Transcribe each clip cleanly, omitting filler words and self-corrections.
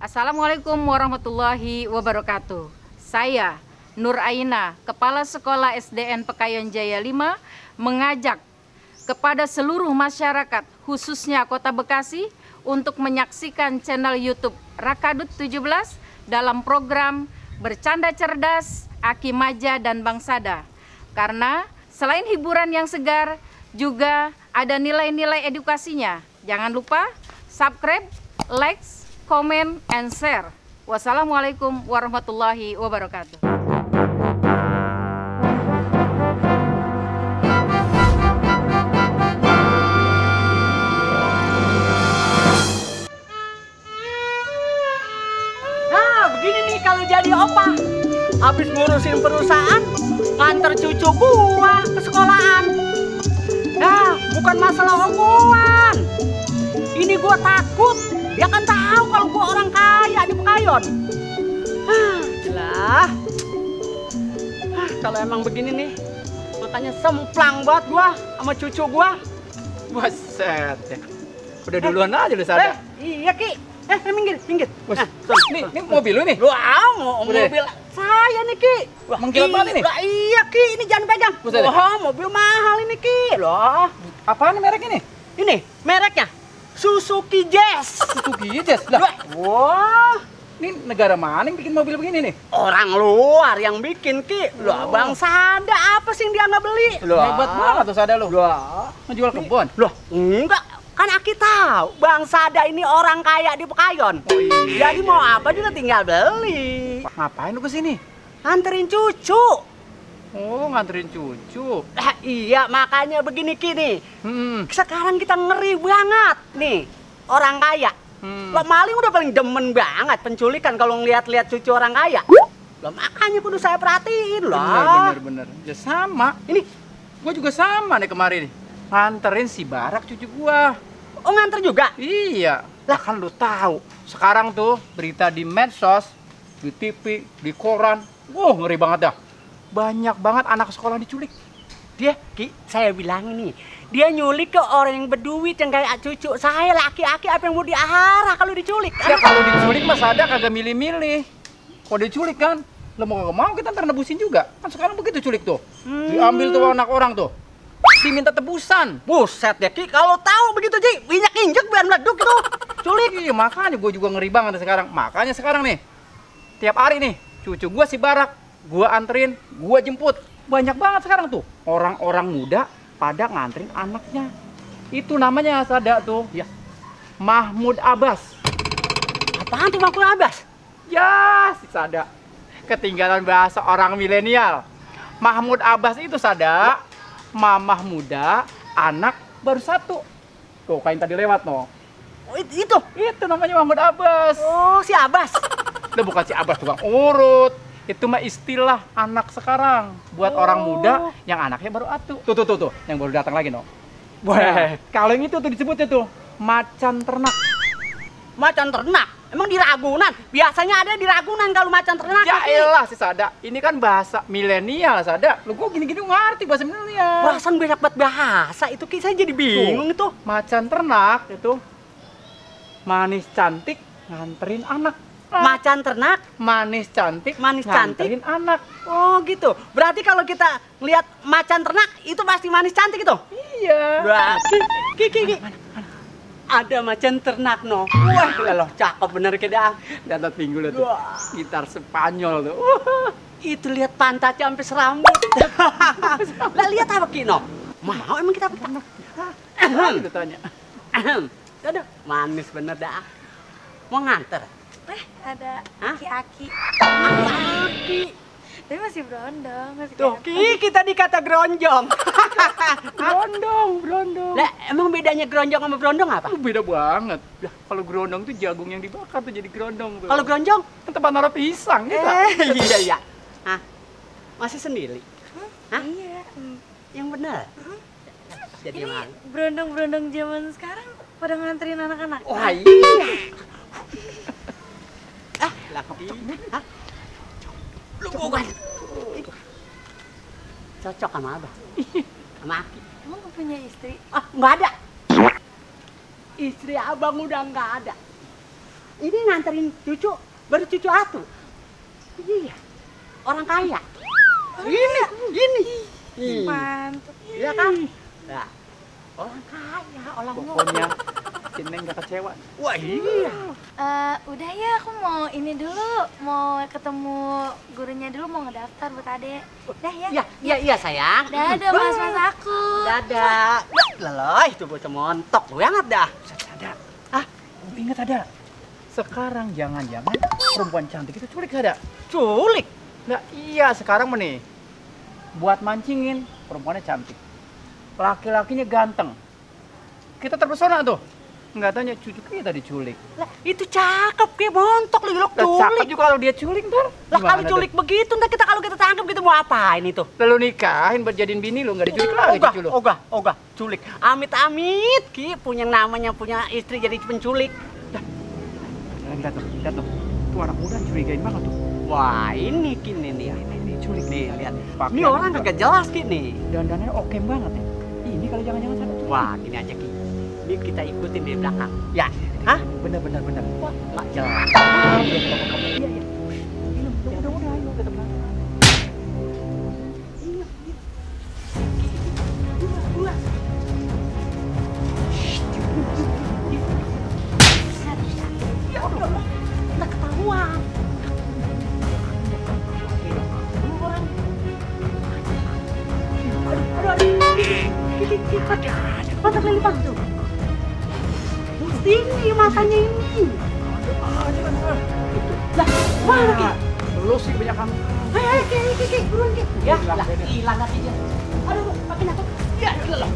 Assalamualaikum warahmatullahi wabarakatuh. Saya Nur Aina, Kepala Sekolah SDN Pekayon Jaya 5, mengajak kepada seluruh masyarakat, khususnya Kota Bekasi, untuk menyaksikan channel YouTube Rakadut 17 dalam program Bercanda Cerdas, Aki Maja dan Bangsada. Karena selain hiburan yang segar, juga ada nilai-nilai edukasinya. Jangan lupa subscribe, like, comment, and share. Wassalamualaikum warahmatullahi wabarakatuh. Nah, begini nih kalau jadi opa. Habis ngurusin perusahaan, nganter cucu gua ke sekolahan. Nah, bukan masalah omongan. Ini gua takut. Dia kan tahu kalau gua orang kaya di Pekayon. Kalau emang begini nih, makanya semplang banget gua sama cucu gua. Buset ya. Udah duluan aja lu Sada. Iya Ki. Minggir. Nih mobil lu nih. Mobil saya nih Ki. Mengkilat banget ini. Iya Ki, ini jangan pegang. Wah, mobil mahal ini Ki. Loh. Apaan nih merek ini? Ini mereknya Suzuki Jazz. Suzuki Jazz lah. Wah, ini negara mana yang bikin mobil begini nih? orang luar yang bikin Ki. Loh, Bang Sada apa sih yang dia nggak beli? Loh, Hebat banget tuh Sada lu. Loh, Ngejual kebun. loh, enggak. Kan Aki tahu, Bang Sada ini orang kaya di Pekayon. Oh, iya. Jadi mau apa juga tinggal beli. Ngapain lu kesini? Anterin cucu. Oh, nganterin cucu. Iya, makanya begini Ki nih. Sekarang kita ngeri banget nih, orang kaya. Lo maling udah paling demen banget penculikan kalau ngeliat-liat cucu orang kaya. Lo makanya kudu saya perhatiin loh. Bener. Ya sama. Ini, Gua juga sama nih kemarin nih. Nganterin si Barak cucu gua. oh nganter juga? Iya. Lah kan lu tahu. Sekarang tuh berita di medsos, di TV, di koran. Wah, ngeri banget dah. Banyak banget anak sekolah diculik. Dia, Ki, saya bilang ini, dia nyulik ke orang yang berduit yang kayak cucu saya, laki-laki apa yang mau diarah kalau diculik. Ya kalau diculik mas ada kagak milih-milih. Kalau diculik kan, lo mau kagak mau kita ntar nebusin juga. Kan sekarang begitu culik tuh. Diambil tuh anak orang tuh. Diminta tebusan. Buset deh Ki, kalau tahu begitu Ji, minyak injek biar meleduk itu. Culik. Iya makanya gue juga ngeri banget sekarang. Makanya sekarang nih, tiap hari nih, cucu gue si Barak, gue anterin, gue jemput. Banyak banget sekarang tuh orang-orang muda pada nganterin anaknya. Itu namanya Sada tuh, ya Mahmud Abbas. Apaan tuh Mahmud Abbas? Ya si Sada, ketinggalan bahasa orang milenial. Mahmud Abbas itu Sada, mamah muda, anak baru satu. Tuh kain tadi lewat no. Oh, itu namanya Mahmud Abbas. Oh, si Abbas. Udah bukan si Abbas tukang urut. Itu mah istilah anak sekarang buat orang muda yang anaknya baru atu. Tuh, yang baru datang lagi no. Nah, kalau yang itu tuh disebutnya tuh macan ternak. Macan ternak? Emang di Ragunan? Biasanya ada di Ragunan kalau macan ternak. Ya elah si Sada, ini kan bahasa milenial Sada. Lu gua gini-gini ngerti bahasa milenial. Perasaan banyak banget bahasa itu Ki, saya jadi bingung itu. Macan ternak itu manis cantik nganterin anak. Macan ternak, manis cantik nganterin anak. Oh gitu. Berarti kalau kita lihat macan ternak itu pasti manis cantik itu? Iya. Berarti Ki. Ada macan ternak no. Wah, loh cakep bener kita. Datat pinggul tuh. Gitar Spanyol tuh. Itu lihat pantatnya sampai serambut. Lah lihat apa Ki no? Mau emang kita pernah? Itu tanya. Aduh, manis bener dah. Mau nganter? Ada aki-aki. Aki. Tapi masih berondong, masih Tuh, Ki, kita dikata geronjong. Berondong. Lah, emang bedanya geronjong sama berondong apa? Beda banget. Lah, kalau gerondong tuh jagung yang dibakar tuh jadi gerondong tuh. Kalau geronjong? Kan tempat naruh pisang kita. Iya. Hah? Masih sendiri? Hah? Iya. Yang benar? Jadi Ini emang. berondong-berondong zaman sekarang pada nganterin anak-anak. Wah, iya. Laki. Hah? Lu bukan. Cocok sama Abah. Sama Aki. Emang punya istri. Ah, nggak ada. Istri abang udah nggak ada. Ini nganterin cucu, baru cucu atu. Iya, orang kaya. Gini. Mantap. Iya kan? Nah, orang kaya, orang Pokoknya si Neng gak kecewa. Wah iya. Udah ya, aku mau ini dulu, mau ketemu gurunya dulu, mau ngedaftar buat adek. Dah ya. Iya sayang. Dadah mas aku. Dadah. Leloy, itu bocah montok banget dah. Ada. Gue inget ada. Sekarang jangan-jangan perempuan cantik itu culik ada. Culik. Nah iya sekarang nih. Buat mancingin perempuannya cantik. Laki-lakinya ganteng. Kita terpesona tuh. Nggak tanya cucu kita diculik. Lah, itu cakep kayak montok lagi lo Cakep culik. juga kalau dia culik ntar. Lah kalau Gimana culik begitu, ntar kita kalau kita tangkap kita mau apain itu? tuh? Lalu nikahin buat jadiin bini lu, nggak diculik lagi cucu lu. Ogah, culik. Amit-amit, Ki, punya namanya punya istri jadi penculik. Lihat tuh. Tuh anak muda curigain banget tuh. Wah, ini Ki nih. Ini culik Nih, lihat. Ini Pakaiannya orang juga. kagak jelas Ki nih. Dandannya oke banget ya. Ini kalau jangan-jangan sana tuh. Wah, gini aja Ki. Ini kita ikutin di belakang. Ya, hah? Bener. Wah, nggak jelas. Iya. Udah, ayo ke depan. Nggak ketahuan. Mata kelilipan tuh. Ini matanya ini. Lah, mana Ki? Lu sih banyak kamu. Ayo, Ki, buruan Ki. Ya, lah, hilang nanti dia. Aduh, pakai nato. Ya, lah.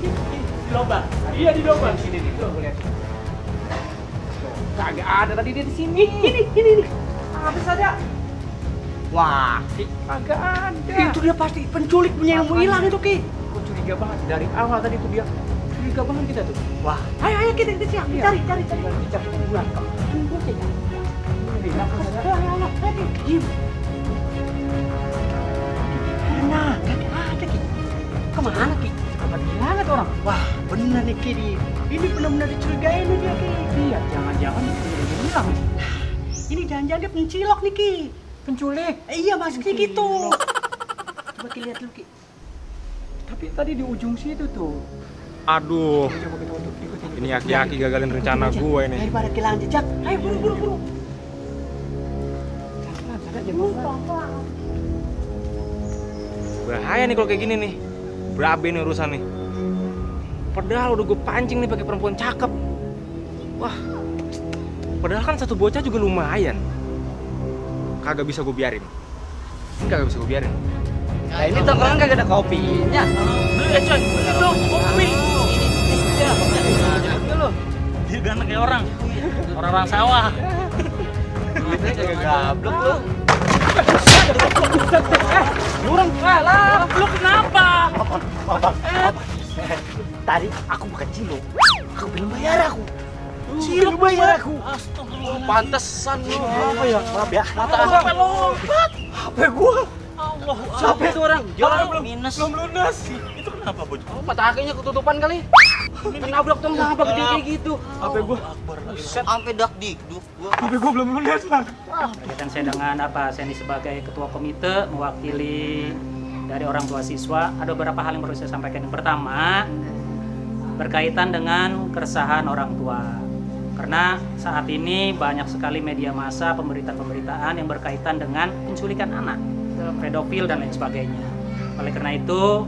Di lomba. Iya di lomba sini nih, tuh lihat. Kagak ada tadi dia di sini. Ini. Habis ada. Wah, Ki, Kagak ada. itu dia pasti penculik punya ilmu hilang itu Ki. Gua curiga banget dari awal tadi tuh dia. Curiga banget kita tuh. Wah, ayo kita siap, cari. Dicari bulan kok. Hilang kagak ada. Ayo, Ki. Mana? Kagak ada Ki. Kemana Ki? Kagak hilang tuh orang. Wah, bener nih Ki. Ini benar-benar dicurigain nih dia Ki. Iya, jangan-jangan dia hilang. Ini jangan-jangan dia pencilok nih Ki. Penculik. Iya maksudnya gitu. Coba Ki lihat dulu Ki. Tapi tadi di ujung situ tuh. Aduh, Coba kita untuk ikutin. ini aki-aki gagalin rencana gue ini. Daripada kehilangan jejak. Ayo buru. Bahaya nih kalau kayak gini nih. Berabe nih urusan nih. Padahal udah gue pancing nih pakai perempuan cakep. Wah, padahal kan satu bocah juga lumayan. Kagak bisa gue biarin. Kagak bisa gue biarin. Nah ini tongkrongan kagak ada kopinya. Beli coy, dong kopi. Dia ganteng kayak orang sawah. Kagak gablok lu. Orang kalah. Lu kenapa? Tadi aku bukan Cilo. Aku belum bayar aku. Cilo bayar aku. Astagfirullah. Pantesan lu. Apa ya? Maaf ya. Mata sampai lompat. HP gua. Allah. Siapa itu orang? Jalan minus. Belum lunas. Itu kenapa, Boj? Oh, mata kakinya ketutupan kali. Kenabrak tuh kenapa gede kayak gitu? HP gua. Sampai dak dikduk gua. HP gua belum lunas, Bang. Berkaitan saya dengan saya ini sebagai ketua komite mewakili dari orang tua siswa, ada beberapa hal yang perlu saya sampaikan. Yang pertama, berkaitan dengan keresahan orang tua. Karena saat ini banyak sekali media massa, pemberitaan-pemberitaan yang berkaitan dengan penculikan anak, pedofil dan lain sebagainya. Oleh karena itu,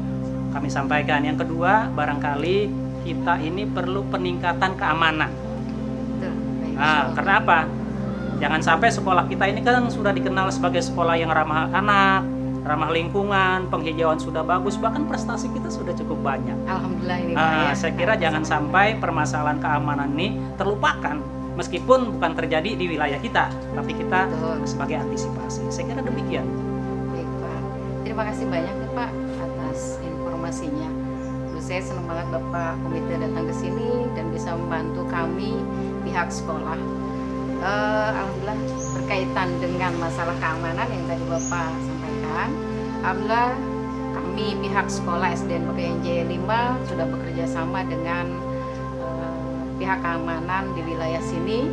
kami sampaikan yang kedua, barangkali kita ini perlu peningkatan keamanan. Nah, karena apa? Jangan sampai sekolah kita ini kan sudah dikenal sebagai sekolah yang ramah anak, ramah lingkungan, penghijauan sudah bagus, bahkan prestasi kita sudah cukup banyak. Alhamdulillah ini Pak ya. Saya kira jangan sampai permasalahan keamanan ini terlupakan, meskipun bukan terjadi di wilayah kita, tapi kita Betul. sebagai antisipasi. Saya kira demikian. Baik Pak. Terima kasih banyak ya Pak atas informasinya. Saya senang banget Bapak komite datang ke sini dan bisa membantu kami pihak sekolah. Alhamdulillah berkat berkaitan dengan masalah keamanan yang tadi Bapak sampaikan. Alhamdulillah kami pihak sekolah SDN Pekayon Jaya 5 sudah bekerja sama dengan pihak keamanan di wilayah sini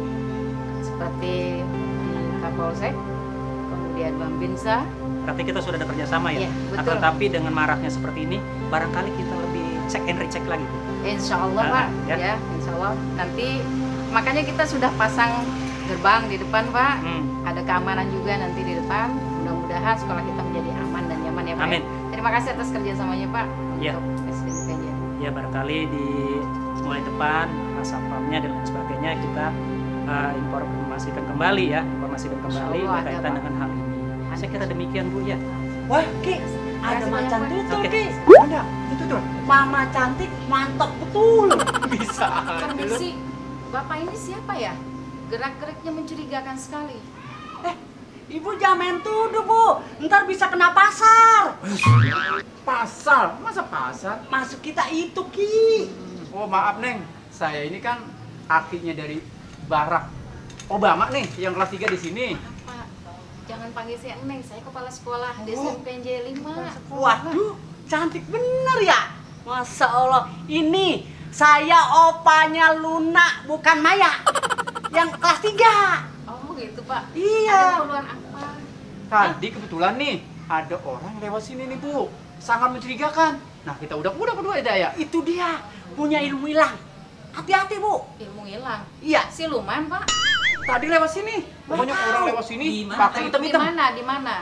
seperti di Kapolsek, kemudian Bambinsa. Berarti kita sudah ada kerjasama ya? Iya, betul. Akan tapi dengan maraknya seperti ini, barangkali kita lebih cek and recheck lagi. Insya Allah Pak, ya Insya Allah. Nanti makanya kita sudah pasang gerbang di depan Pak. Ada keamanan juga nanti di depan. Mudah-mudahan sekolah kita menjadi aman dan nyaman ya Pak. Amin. Terima kasih atas kerjasamanya Pak. Iya. Untuk SDN Pekayon Jaya. Ya barangkali di mulai depan, satpamnya dan lain sebagainya kita informasikan kembali ya, Allah berkaitan ada, Pak. dengan hal ini. Saya kira demikian Bu ya. Wah, Ki, ada macan tutul, Oke. Ki. Ada, itu tuh. Mama cantik, mantap betul. Bisa. Permisi, Bapak ini siapa ya? Gerak-geriknya mencurigakan sekali. Ibu jangan main tuduh, Bu. Ntar bisa kena pasar. Pasar? Masa pasar? Masuk kita itu, Ki. Oh maaf Neng, saya ini kan akinya dari Barack Obama nih, yang kelas 3 di sini. Pak, jangan panggil saya Neng, saya kepala sekolah di SDN Pekayon Jaya 5. Waduh, cantik bener ya. Masya Allah, ini saya opanya Luna, bukan Maya. Yang kelas 3. Oh gitu Pak. Iya. Ada keperluan apa? Tadi kebetulan nih, ada orang lewat sini nih Bu. Sangat mencurigakan. Nah kita udah berdua ya. Itu dia, punya ilmu hilang. Hati-hati, Bu. Ilmu hilang. Iya. Siluman Pak. Tadi lewat sini. Pokoknya orang lewat sini Di mana? pakai hitam-hitam. Di mana?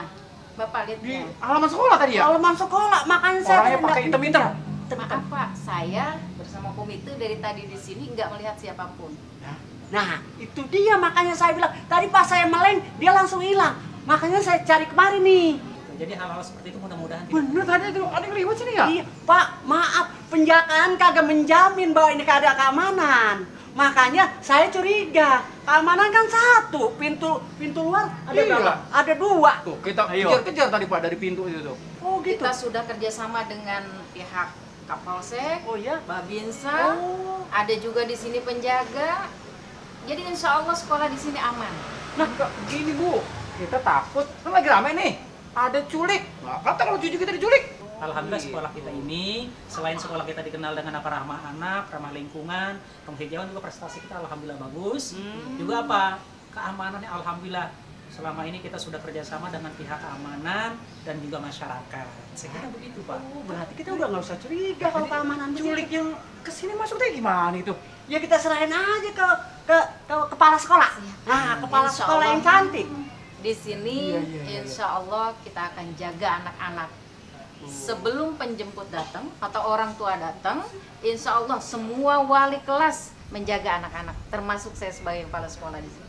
Bapak lihat Di ya. halaman sekolah tadi ya? Halaman sekolah, makanya saya Orangnya pakai hitam-hitam. Maaf Pak, saya bersama komite dari tadi di sini nggak melihat siapapun. Nah, itu dia makanya saya bilang, tadi pas saya meleng, dia langsung hilang. Makanya saya cari kemari nih. Jadi hal-hal seperti itu mudah-mudahan tidak. Bener tadi itu ada yang lewat sini ya? Iya, Pak, maaf, penjagaan kagak menjamin bahwa ini ada keamanan. Makanya saya curiga. Keamanan kan satu, pintu luar ada Iya. berapa? Ada 2. Tuh kita kejar-kejar tadi Pak dari pintu itu tuh. Oh gitu. Kita sudah kerjasama dengan pihak Kapolsek, Oh ya. Babinsa, Oh. ada juga di sini penjaga. Jadi insya Allah sekolah di sini aman. Nah kok gini Bu, kita takut. Kan lagi rame nih. Ada culik. Nah, kata kalau cucu kita diculik. Alhamdulillah sekolah kita ini, selain sekolah kita dikenal dengan apa ramah anak, ramah lingkungan, penghijauan juga prestasi kita alhamdulillah bagus. Juga apa? Keamanannya alhamdulillah. Selama ini kita sudah kerjasama dengan pihak keamanan dan juga masyarakat. Saya kira begitu Pak. Oh, berarti kita udah nggak usah curiga kalau keamanan Culik yang kesini masuknya gimana itu? Ya kita serahin aja ke kepala sekolah. Nah, kepala Insya sekolah Allah. yang cantik. Di sini Iya. insya Allah kita akan jaga anak-anak. Sebelum penjemput datang atau orang tua datang, insya Allah semua wali kelas menjaga anak-anak, termasuk saya sebagai kepala sekolah di sini.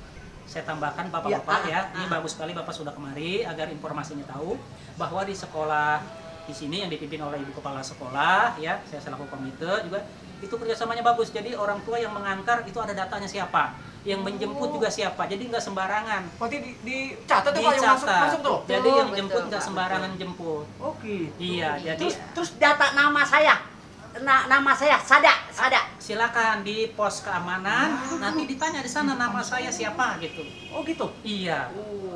Saya tambahkan Bapak-bapak ya, ini bagus sekali Bapak sudah kemari agar informasinya tahu bahwa di sekolah di sini yang dipimpin oleh Ibu Kepala Sekolah ya, saya selaku komite juga itu kerjasamanya bagus. Jadi orang tua yang mengantar itu ada datanya siapa, yang menjemput juga siapa. Jadi nggak sembarangan. Berarti dicatat tuh Pak yang masuk tuh. Jadi yang Betul, jemput nggak Pak, sembarangan jemput. Oh gitu. Iya, jadi Terus data nama saya. Nama saya Sada. silakan di pos keamanan nanti ditanya di sana nama saya siapa gitu. Oh gitu. Iya.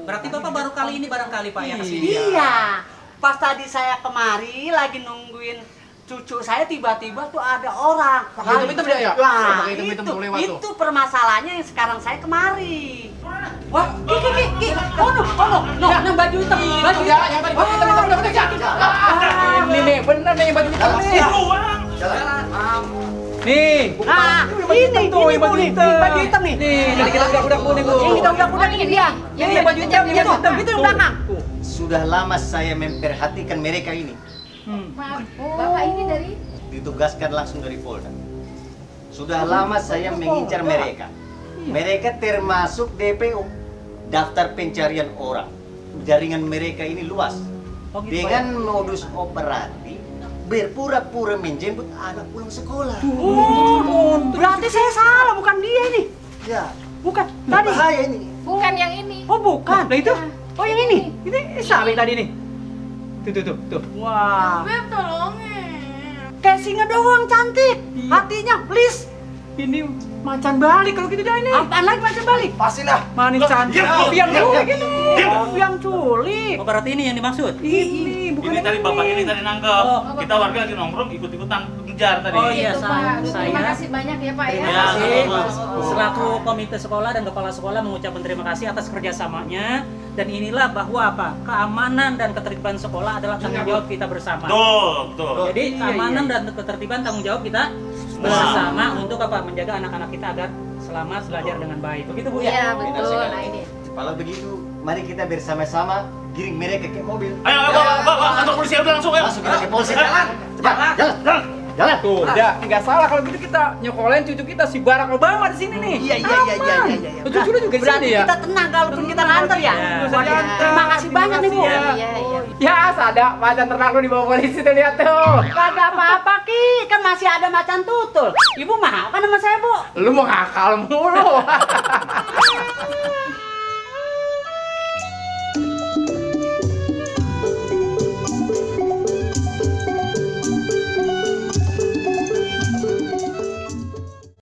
Berarti Bapak baru kali ini barangkali Pak ya kesini. Iya. Pas tadi saya kemari lagi nungguin cucu saya, tiba-tiba tuh ada orang. Pakai hitam-hitam dia ya? Lah, Pakai hitam-hitam tuh lewat tuh. itu permasalahannya yang sekarang saya kemari. Wah, Ki. No, baju hitam. Baju Ya, yang tadi baju hitam udah kejar. Ini nih, bener nih yang baju hitam. Nih, Nah, ini tuh yang baju hitam. baju hitam nih. Nih, jadi kita udah kuning Bu. Yang kita udah ini dia. Ini baju hitam, itu, itu yang belakang. Sudah lama saya memperhatikan mereka ini. Maaf, Bapak ini dari Ditugaskan langsung dari Polda. Sudah lama saya mengincar mereka. Mereka termasuk DPO, daftar pencarian orang. Jaringan mereka ini luas. Dengan modus operandi berpura-pura menjemput anak pulang sekolah. Oh, berarti saya salah, bukan dia ini. Ya, Bukan. Tadi. bahaya ini. bukan yang ini. Oh, bukan. Nah itu, Oh, yang ini. ini saling tadi nih. Tuh. Wah. Beb, tolongin. Kayak singa doang cantik. Hatinya please. Ini macan balik kalau gitu dah ini. Apaan lagi macan balik? Pastilah. Manis cantik. Biar culik gitu. Yang culik. Oh, berarti ini yang dimaksud? Ini bukan Ini tadi bapak ini tadi nangkep. Oh. Kita warga lagi nongkrong ikut-ikutan ngejar tadi. Oh iya, Itu, Pak. Terima saya kasih banyak ya Pak ya. terima Ya, kasih sama-sama. selaku komite sekolah dan kepala sekolah mengucapkan terima kasih atas kerjasamanya, dan inilah bahwa apa, keamanan dan ketertiban sekolah adalah tanggung jawab kita bersama. Betul. Jadi keamanan dan ketertiban tanggung jawab kita bersama untuk apa, menjaga anak-anak kita agar selamat belajar dengan baik. Begitu Bu ya? Iya betul. Nah ini. Kalau begitu, mari kita bersama-sama giring mereka ke mobil. Ayo, Pak, kantor polisi aja langsung ayo. Masuk kita ke polsek. Jalan. Cepat. Jalan. Jalan. Tuh, udah nggak salah kalau gitu kita nyekolin cucu kita si Barack Obama di sini nih. Iya. Cucu lu juga di Berarti sini ya. kita tenang kalaupun kita nganter ya. Iya. Waduh, Terima kasih banyak nih Bu. Iya. Iya. Ya, ada macan ternak lu di bawah polisi tuh, lihat tuh. Kagak apa-apa Ki, kan masih ada macan tutul. Ibu mah apa nama saya Bu? Lu mau ngakal mulu.